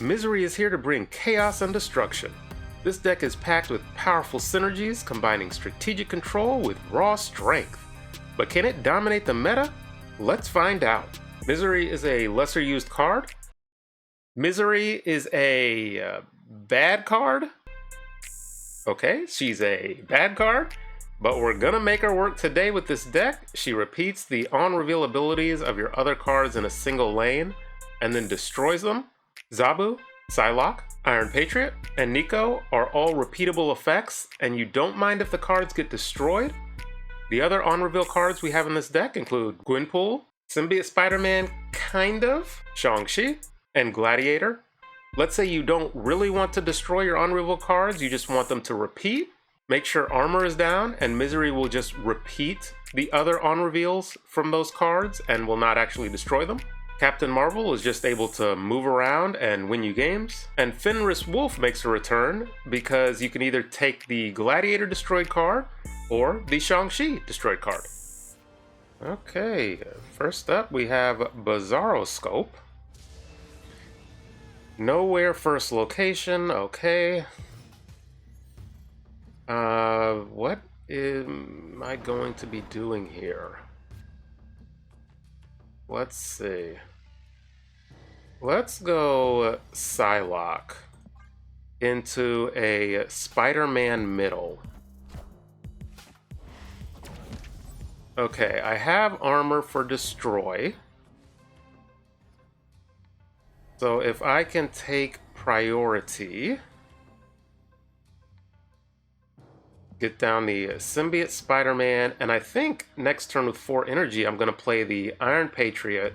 Misery is here to bring chaos and destruction. This deck is packed with powerful synergies combining strategic control with raw strength. But can it dominate the meta? Let's find out. Misery is a lesser used card. Misery is a bad card. Okay, she's a bad card, but we're gonna make her work today with this deck. She repeats the on-reveal abilities of your other cards in a single lane, and then destroys them. Zabu, Psylocke, Iron Patriot, and Nico are all repeatable effects, and you don't mind if the cards get destroyed. The other on-reveal cards we have in this deck include Gwenpool, Symbiote Spider-Man, kind of, Shang-Chi, and Gladiator. Let's say you don't really want to destroy your on-reveal cards, you just want them to repeat. Make sure armor is down, and Misery will just repeat the other on-reveals from those cards and will not actually destroy them. Captain Marvel is just able to move around and win you games. And Fenris Wolf makes a return because you can either take the Gladiator destroyed card or the Shang-Chi destroyed card. Okay, first up we have Bizarroscope. Nowhere first location, okay. What am I going to be doing here? Let's see. Let's go Psylocke into a Spider-Man middle. Okay, I have armor for destroy. So if I can take priority, get down the Symbiote Spider-Man, and I think next turn with 4 energy I'm going to play the Iron Patriot,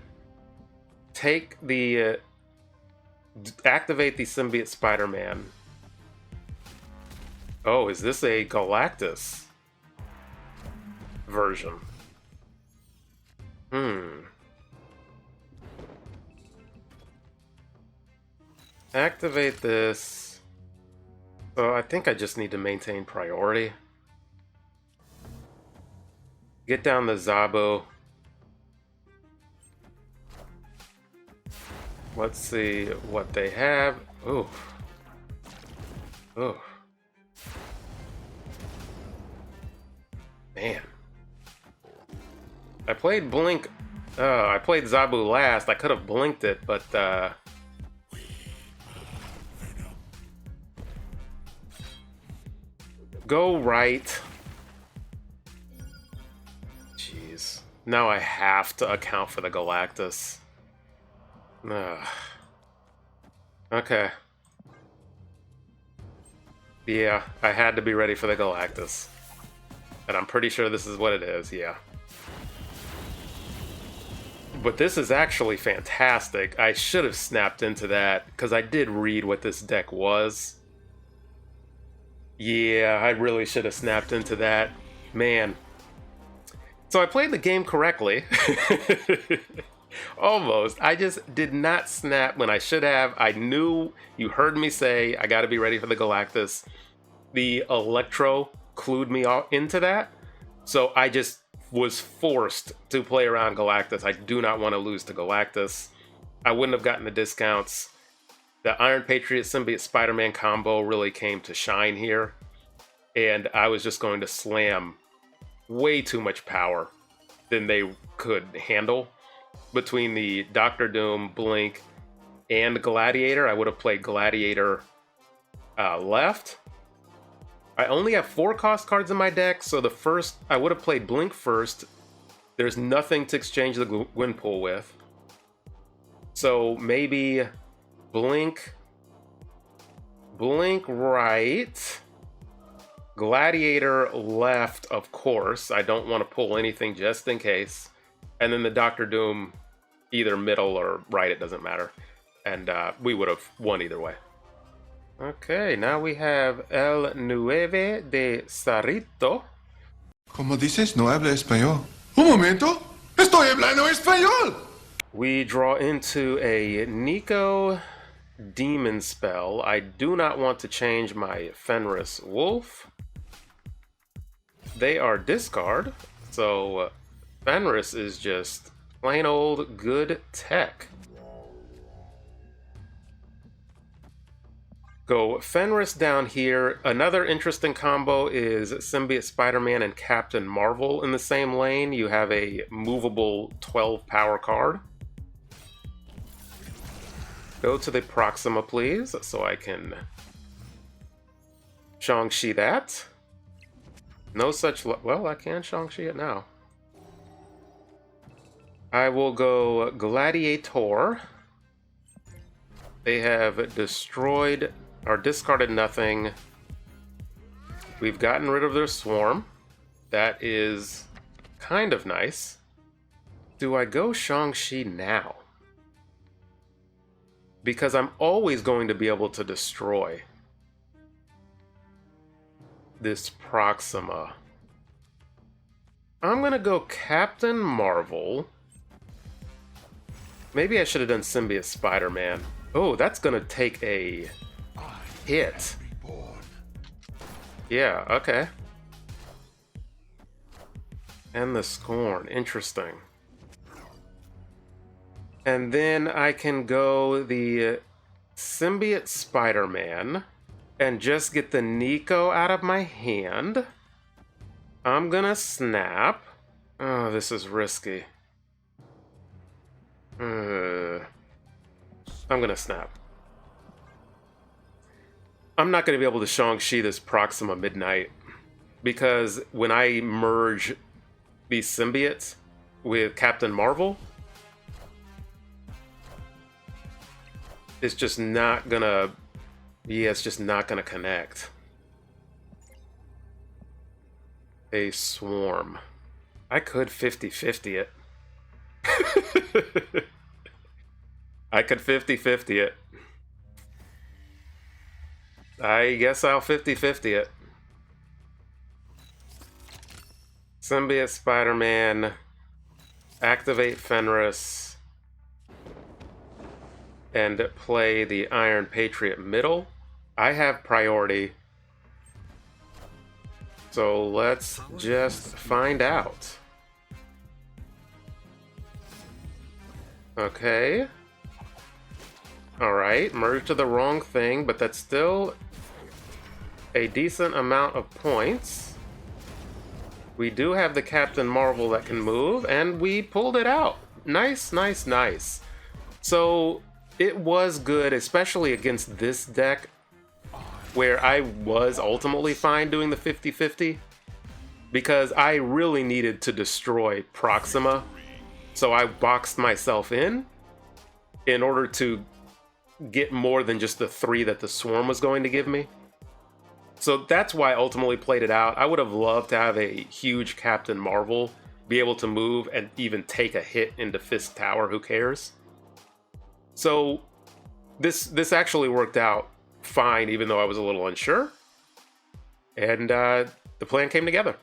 take the, activate the Symbiote Spider-Man. Oh, is this a Galactus version? Activate this. So I think I just need to maintain priority. Get down the Zabu. Let's see what they have. Ooh. Ooh. Man. I played Blink. I played Zabu last. I could have blinked it, but go right. Jeez. Now I have to account for the Galactus. Ugh. Okay. Yeah, I had to be ready for the Galactus. And I'm pretty sure this is what it is, yeah. But this is actually fantastic. I should have snapped into that, because I did read what this deck was. Yeah, I really should have snapped into that. Man. So I played the game correctly. Almost. I just did not snap when I should have. I knew, you heard me say, I gotta be ready for the Galactus. The Electro clued me into that. So I just was forced to play around Galactus. I do not want to lose to Galactus. I wouldn't have gotten the discounts. The Iron Patriot Symbiote Spider-Man combo really came to shine here, and I was just going to slam way too much power than they could handle. Between the Doctor Doom, Blink, and Gladiator, I would have played Gladiator left. I only have 4 cost cards in my deck, so the first, I would have played Blink first. There's nothing to exchange the Gwenpool with. So maybe Blink right, Gladiator left, of course. I don't want to pull anything just in case. And then the Doctor Doom, either middle or right, it doesn't matter. And we would have won either way. Okay, now we have El Nueve de Sarito. ¿Cómo dices? No habla español. Un momento. Estoy hablando español. We draw into a Nico Demon Spell. I do not want to change my Fenris Wolf. They are discard, so Fenris is just plain old good tech. Go Fenris down here. Another interesting combo is Symbiote Spider-Man and Captain Marvel in the same lane. You have a movable 12 power card. Go to the Proxima, please, so I can Shang-Chi that. No such... well, I can Shang-Chi it now. I will go Gladiator. They have destroyed or discarded nothing. We've gotten rid of their swarm. That is kind of nice. Do I go Shang-Chi now? Because I'm always going to be able to destroy this Proxima. I'm gonna go Captain Marvel. Maybe I should have done Symbiote Spider-Man. Oh, that's gonna take a hit. Yeah, okay. And the Scorn, interesting. And then I can go the Symbiote Spider-Man and just get the Nico out of my hand. I'm gonna snap. Oh, this is risky. I'm gonna snap. I'm not gonna be able to Shang-Chi this Proxima Midnight because when I merge these symbiotes with Captain Marvel, it's just not gonna... yeah, it's just not gonna connect. A swarm. I could 50-50 it. I could 50-50 it. I guess I'll 50-50 it. Symbiote Spider-Man. Activate Fenris. And play the Iron Patriot middle. I have priority. So let's just find out. Okay. Alright, merged to the wrong thing, but that's still a decent amount of points. We do have the Captain Marvel that can move, and we pulled it out. Nice, nice, nice. So it was good, especially against this deck, where I was ultimately fine doing the 50-50, because I really needed to destroy Proxima. So I boxed myself in order to get more than just the 3 that the Swarm was going to give me. So that's why I ultimately played it out. I would have loved to have a huge Captain Marvel be able to move and even take a hit into Fisk Tower, who cares? So this actually worked out fine, even though I was a little unsure. And the plan came together.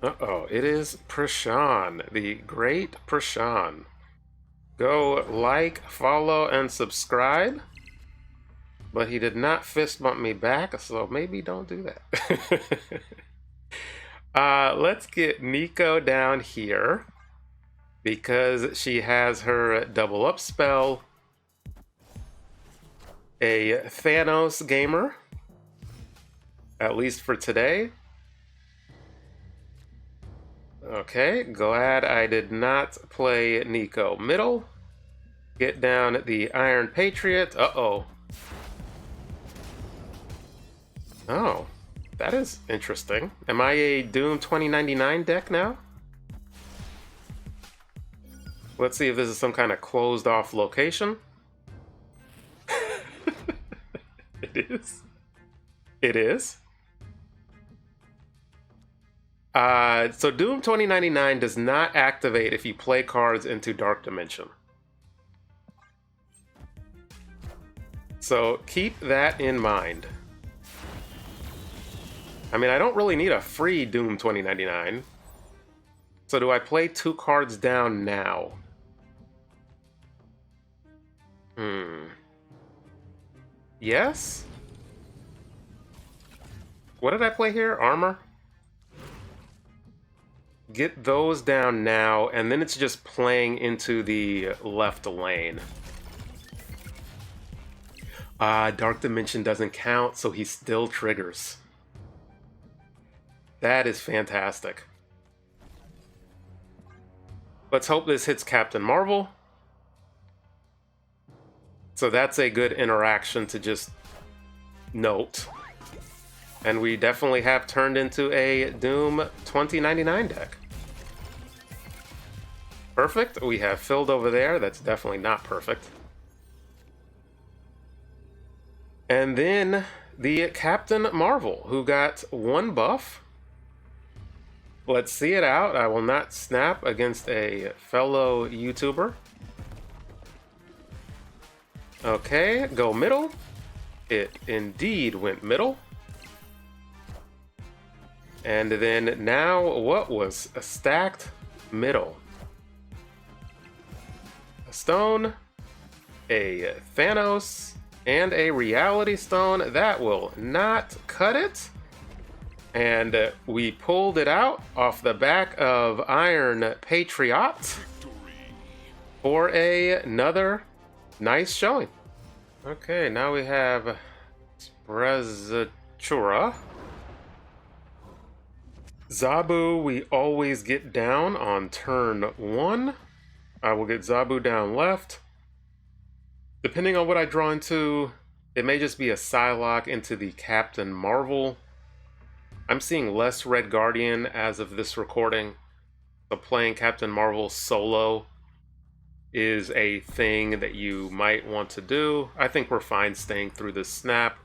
Uh-oh, it is Prashan, the great Prashan. Go like, follow, and subscribe. But he did not fist bump me back, so maybe don't do that. Let's get Nico down here, because she has her double up spell. A Thanos gamer, at least for today. Okay, glad I did not play Nico middle. Get down the Iron Patriot. Uh-oh. Oh, that is interesting. Am I a Doom 2099 deck now? Let's see if this is some kind of closed off location. It is. It is. So Doom 2099 does not activate if you play cards into Dark Dimension. So keep that in mind. I mean, I don't really need a free Doom 2099. So do I play 2 cards down now? Yes? What did I play here? Armor? Get those down now, and then it's just playing into the left lane. Dark Dimension doesn't count, so he still triggers. That is fantastic. Let's hope this hits Captain Marvel. So that's a good interaction to just note. And we definitely have turned into a Doom 2099 deck. Perfect. We have filled over there. That's definitely not perfect. And then the Captain Marvel, who got one buff. Let's see it out. I will not snap against a fellow YouTuber. Okay, go middle. It indeed went middle. And then now what was a stacked middle? A stone, a Thanos, and a reality stone. That will not cut it. And we pulled it out off the back of Iron Patriot for another nice showing. Okay, now we have Brazatura. Zabu, we always get down on turn 1. I will get Zabu down left. Depending on what I draw into, it may just be a Psylocke into the Captain Marvel. I'm seeing less Red Guardian as of this recording. So playing Captain Marvel solo is a thing that you might want to do. I think we're fine staying through this snap.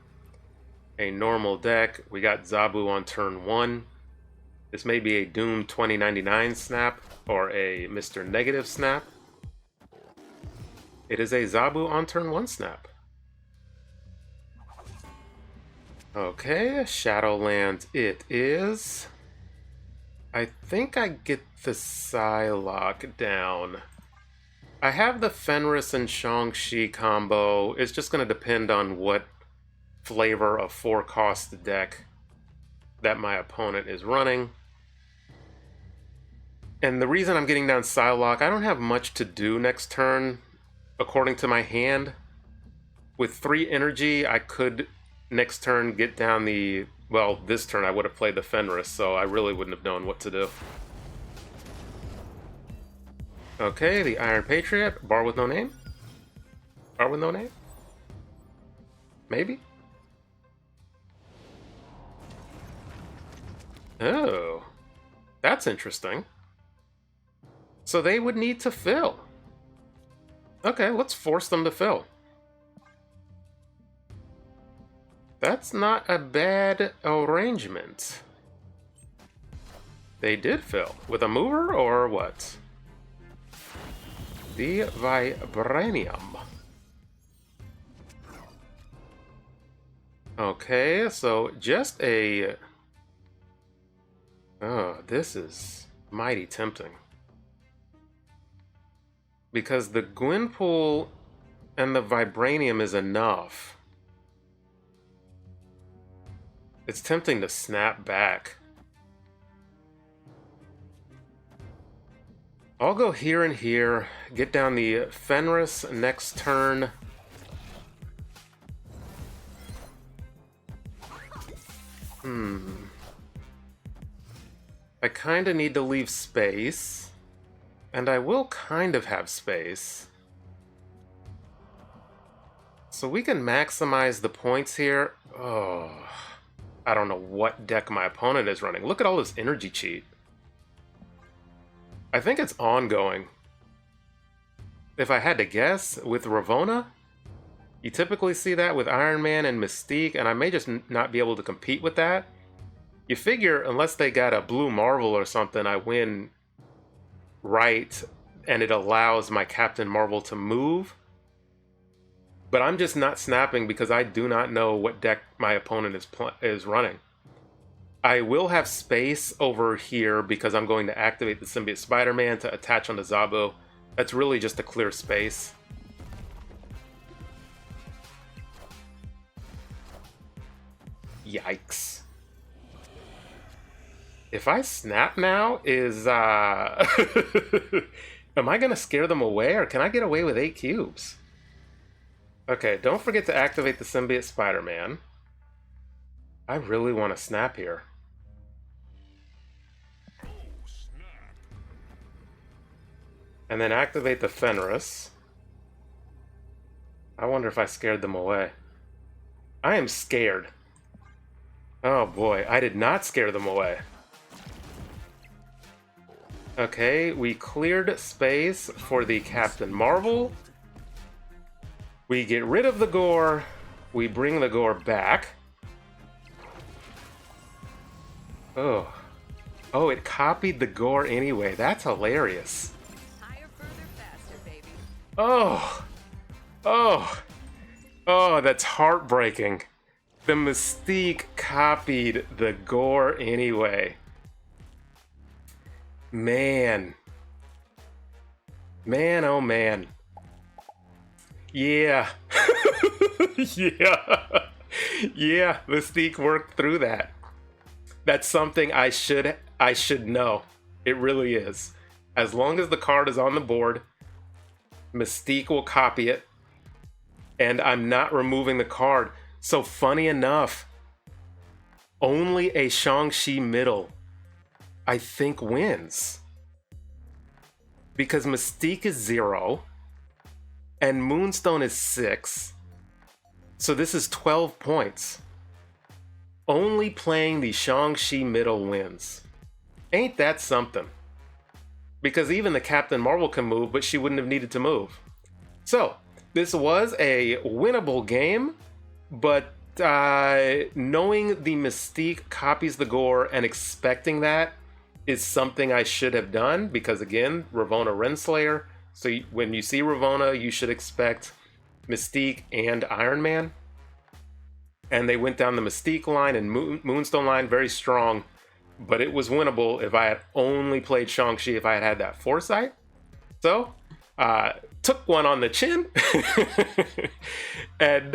A normal deck. We got Zabu on turn 1. This may be a Doom 2099 snap or a Mr. Negative snap. It is a Zabu on turn 1 snap. Okay, Shadowlands it is. I think I get the Psylocke down. I have the Fenris and Shang-Chi combo. It's just going to depend on what flavor of 4-cost deck that my opponent is running. And the reason I'm getting down Psylocke, I don't have much to do next turn, according to my hand. With 3 energy, I could next turn get down the... Well, this turn I would have played the Fenris, so I really wouldn't have known what to do. Okay, the Iron Patriot. Bar with no name? Bar with no name? Maybe? Oh. That's interesting. So they would need to fill. Okay, let's force them to fill. That's not a bad arrangement. They did fill. With a mover or what? The Vibranium. Okay, so just a... Oh, this is mighty tempting. Because the Gwynpool and the Vibranium is enough. It's tempting to snap back. I'll go here and here, get down the Fenris next turn. I kind of need to leave space. And I will kind of have space. So we can maximize the points here. Oh, I don't know what deck my opponent is running. Look at all this energy cheat. I think it's ongoing. If I had to guess, with Ravonna, you typically see that with Iron Man and Mystique, and I may just not be able to compete with that. You figure, unless they got a Blue Marvel or something, I win right, and it allows my Captain Marvel to move. But I'm just not snapping because I do not know what deck my opponent is running. I will have space over here because I'm going to activate the Symbiote Spider-Man to attach onto Zabu. That's really just to clear space. Yikes. If I snap now, am I gonna scare them away, or can I get away with 8 cubes? Okay, don't forget to activate the Symbiote Spider-Man. I really want to snap here. And then activate the Fenris. I wonder if I scared them away. I am scared. Oh boy, I did not scare them away. Okay, we cleared space for the Captain Marvel. We get rid of the gore. We bring the gore back. Oh. Oh, it copied the gore anyway. That's hilarious. Higher, further, faster, baby. Oh. Oh. Oh, that's heartbreaking. The Mystique copied the gore anyway. Man. Man, oh man. Yeah. Yeah. Yeah, Mystique worked through that. That's something I should know. It really is. As long as the card is on the board, Mystique will copy it, and I'm not removing the card. So funny enough, only a Shang-Chi middle, I think, wins. Because Mystique is 0, and Moonstone is 6. So this is 12 points. Only playing the Shang-Chi middle wins. Ain't that something? Because even the Captain Marvel can move, but she wouldn't have needed to move. So, this was a winnable game, but knowing the Mystique copies the gore and expecting that is something I should have done, because again, Ravonna Renslayer. So when you see Ravonna, you should expect Mystique and Iron Man. And they went down the Mystique line and Moonstone line very strong, but it was winnable if I had only played Shang-Chi, if I had had that foresight. So, took one on the chin. And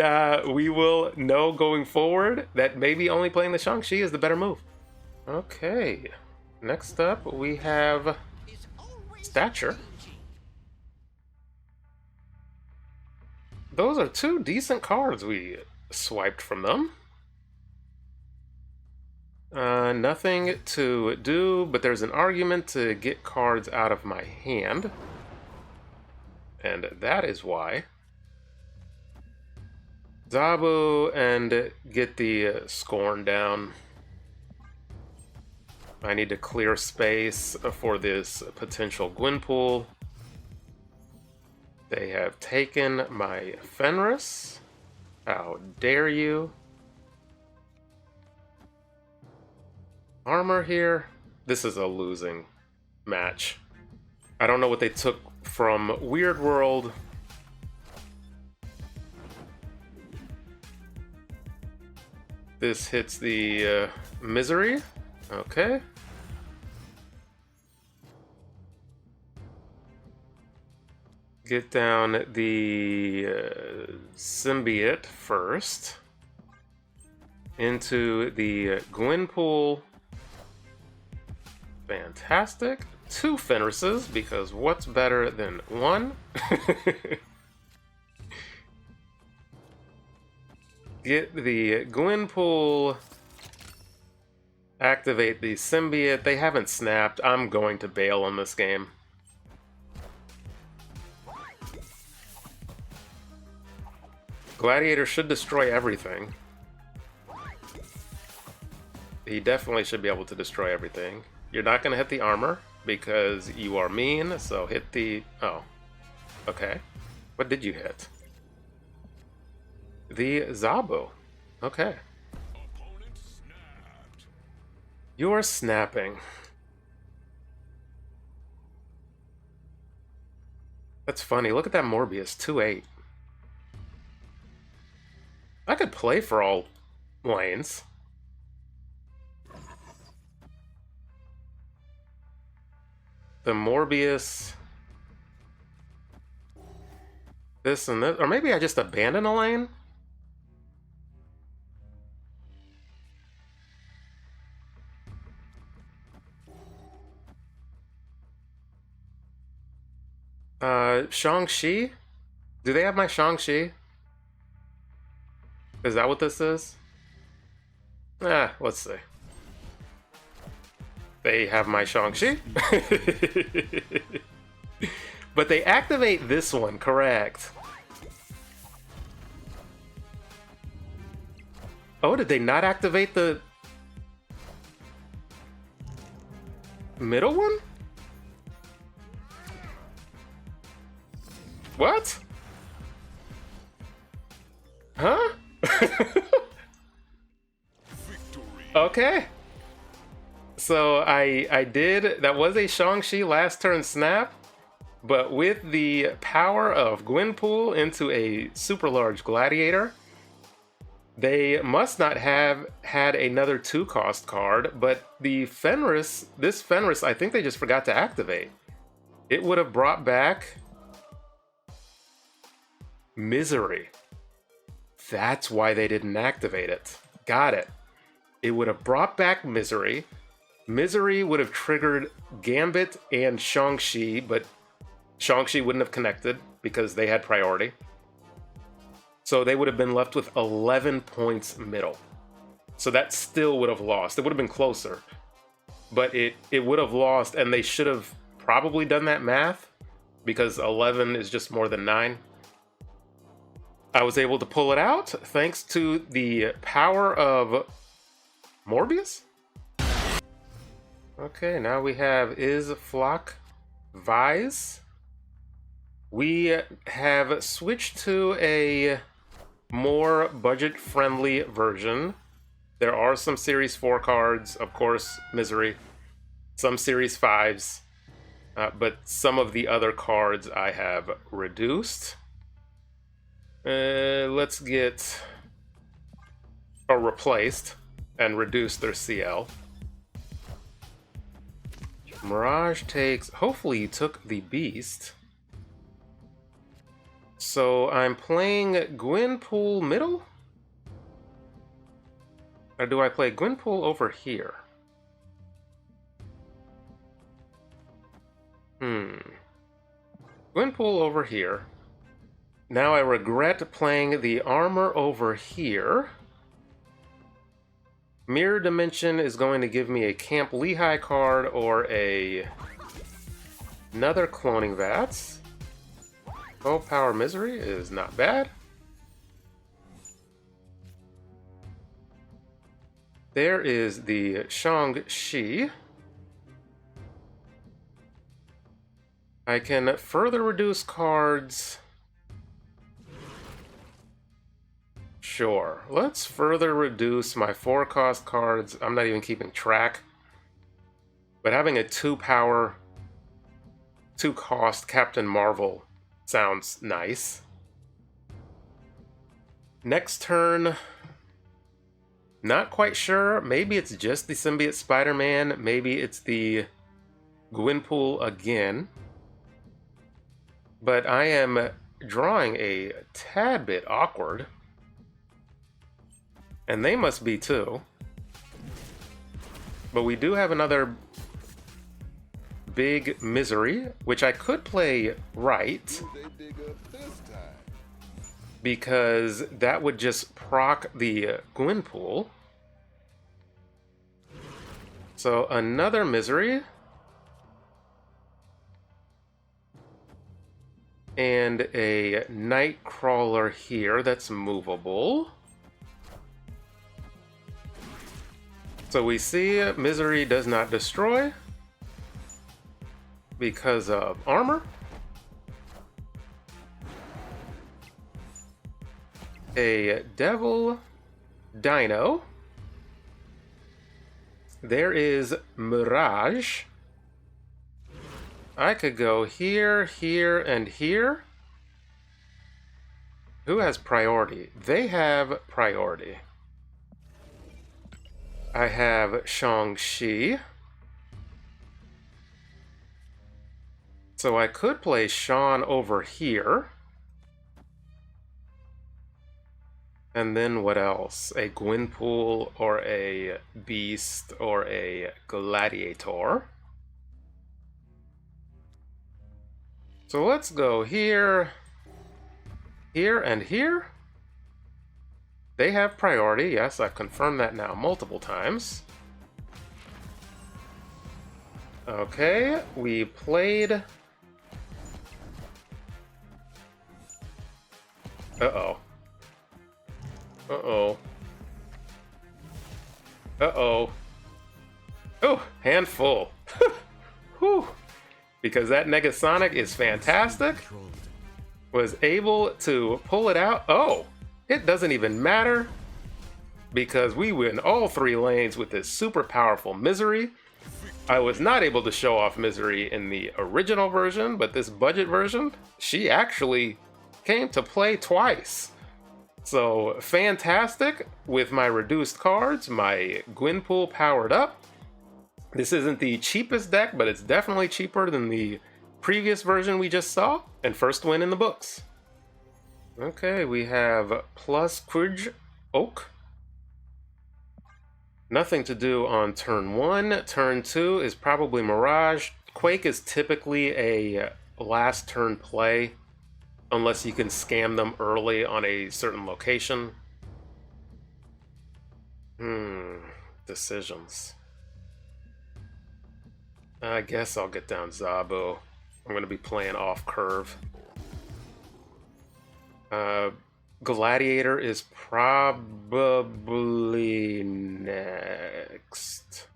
we will know going forward that maybe only playing the Shang-Chi is the better move. Okay, next up we have Stature. Those are two decent cards we swiped from them. Nothing to do, but there's an argument to get cards out of my hand. And that is why. Zabu and get the Scorn down. I need to clear space for this potential Gwenpool. They have taken my Fenris. How dare you? Armor here. This is a losing match. I don't know what they took from Weird World. This hits the Misery. Okay. Get down the Symbiote first. Into the Gwenpool. Fantastic. 2 Fenrises, because what's better than 1? Get the Gwenpool. Activate the Symbiote. They haven't snapped. I'm going to bail on this game. Gladiator should destroy everything. He definitely should be able to destroy everything. You're not going to hit the armor because you are mean, so hit the... Oh. Okay. What did you hit? The Zabu. Okay. You are snapping. That's funny. Look at that Morbius. 2-8. I could play for all lanes. The Morbius. This and this. Or maybe I just abandon a lane? Shang-Chi? Do they have my Shang-Chi? Is that what this is? Ah, let's see. They have my Shang-Chi. But they activate this one, correct. Oh, did they not activate the middle one? What? Huh? Okay. So I did, that was a Shang-Chi last turn snap, but with the power of Gwenpool into a super large gladiator, they must not have had another 2-cost card, but the Fenris, this Fenris, I think they just forgot to activate. It would have brought back Misery. That's why they didn't activate it. Got it. It would have brought back Misery. Misery would have triggered Gambit and Shang-Chi, but Shang-Chi wouldn't have connected because they had priority. So they would have been left with 11 points middle. So that still would have lost. It would have been closer. But it would have lost, and they should have probably done that math because 11 is just more than 9. I was able to pull it out thanks to the power of Morbius. Okay, now we have Is Flock Vise. We have switched to a more budget-friendly version. There are some Series 4 cards, of course, Misery, some Series 5s, but some of the other cards I have reduced. Let's get or replaced and reduce their CL. Mirage takes, hopefully you took the Beast. So I'm playing Gwenpool middle? Or do I play Gwenpool over here? Gwenpool over here. Now I regret playing the armor over here. Mirror Dimension is going to give me a Camp Lehigh card or another Cloning Vats. Oh, Power Misery is not bad. There is the Shang-Chi. I can further reduce cards. Sure, let's further reduce my 4-cost cards. I'm not even keeping track. But having a 2-power, 2-cost Captain Marvel sounds nice. Next turn, not quite sure. Maybe it's just the Symbiote Spider-Man. Maybe it's the Gwenpool again. But I am drawing a tad bit awkward. And they must be too. But we do have another big Misery, which I could play right. Because that would just proc the Gwenpool. So another Misery. And a Nightcrawler here that's movable. So we see Misery does not destroy because of armor. A Devil Dino. There is Mirage. I could go here, here, and here. Who has priority? They have priority. I have Shang-Chi. So I could play Sean over here. And then what else? A Gwenpool or a Beast or a Gladiator. So let's go here, here, and here. They have priority. Yes, I've confirmed that now multiple times. Okay, we played... Uh-oh. Uh-oh. Uh-oh. Oh, handful. Whew. Because that Negasonic is fantastic. Was able to pull it out. Oh, it doesn't even matter. Because we win all 3 lanes with this super powerful Misery. I was not able to show off Misery in the original version, but this budget version, she actually came to play twice. So fantastic with my reduced cards, my Gwynpool powered up. This isn't the cheapest deck, but it's definitely cheaper than the previous version we just saw, and first win in the books. Okay, we have plus Quidge Oak. Nothing to do on turn 1. Turn 2 is probably Mirage. Quake is typically a last turn play, unless you can scam them early on a certain location. Decisions. I guess I'll get down Zabu. I'm going to be playing off curve. Gladiator is probably next.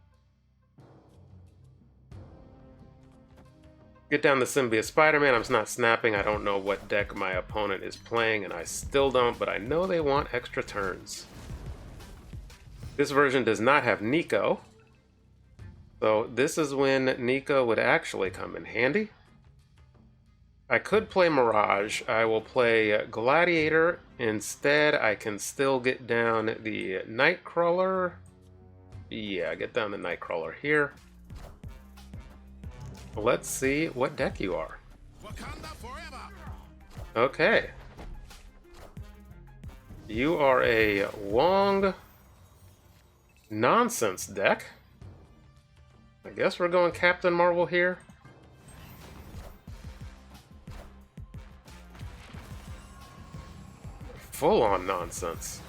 Get down the Symbiote Spider-Man. I'm not snapping. I don't know what deck my opponent is playing, and I still don't, but I know they want extra turns. This version does not have Nico. So this is when Nico would actually come in handy. I could play Mirage. I will play Gladiator. Instead, I can still get down the Nightcrawler. Yeah, get down the Nightcrawler here. Let's see what deck you are. Okay. You are a Wong nonsense deck. I guess we're going Captain Marvel here. Full-on nonsense.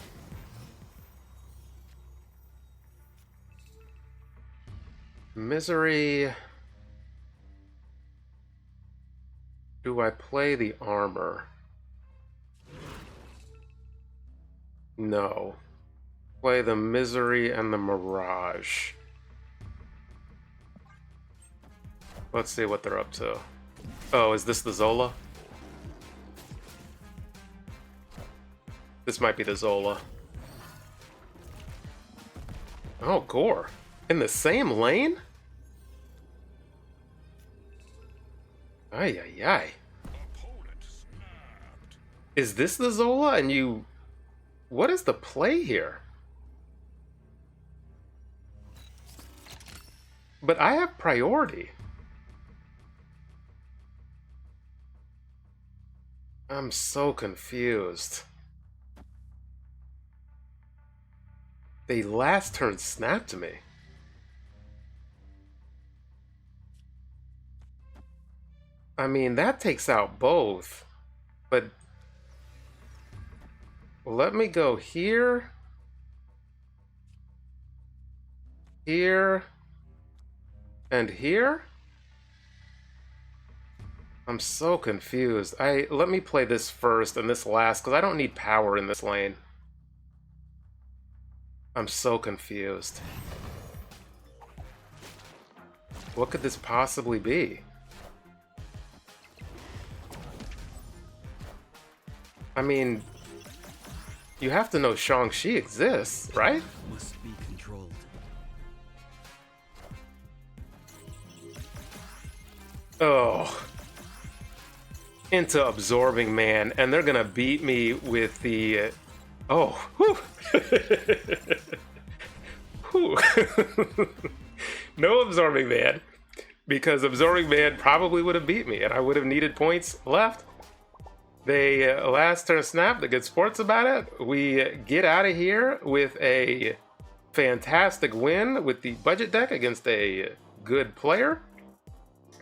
Misery. Do I play the armor? No. Play the Misery and the Mirage. Let's see what they're up to. Oh, is this the Zola? This might be the Zola. Oh, Gore. In the same lane? Ay, ay, ay. Is this the Zola and you... What is the play here? But I have priority. I'm so confused. They last turn snapped me. I mean, that takes out both. But let me go here. Here. And here? I'm so confused. Let me play this first and this last, because I don't need power in this lane. I'm so confused. What could this possibly be? I mean, you have to know Shang-Chi exists, right? Must be controlled. Oh. Into Absorbing Man, and they're gonna beat me with the... Oh, whew. Whew. No Absorbing Man, because Absorbing Man probably would have beat me, and I would have needed points left. They last turn snap, the good sports about it. We get out of here with a fantastic win with the budget deck against a good player.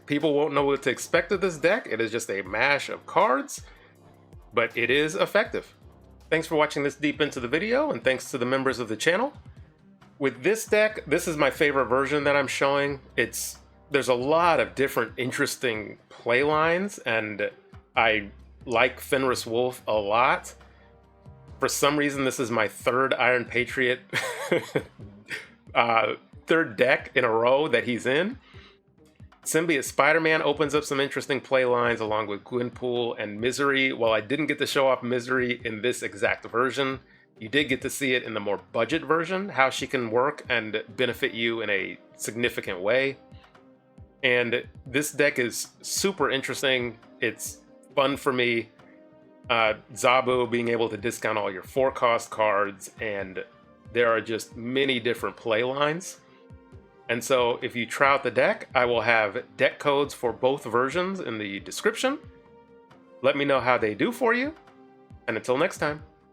People won't know what to expect of this deck. It is just a mash of cards, but it is effective. Thanks for watching this deep into the video, and thanks to the members of the channel. With this deck, this is my favorite version that I'm showing. There's a lot of different interesting play lines, and I like Fenris Wolf a lot. For some reason, this is my third Iron Patriot third deck in a row that he's in. Symbiote Spider-Man opens up some interesting play lines along with Gwenpool and Misery. While I didn't get to show off Misery in this exact version, you did get to see it in the more budget version, how she can work and benefit you in a significant way. And this deck is super interesting. It's fun for me. Zabu being able to discount all your 4-cost cards, and there are just many different play lines. And so if you try out the deck, I will have deck codes for both versions in the description. Let me know how they do for you, and until next time.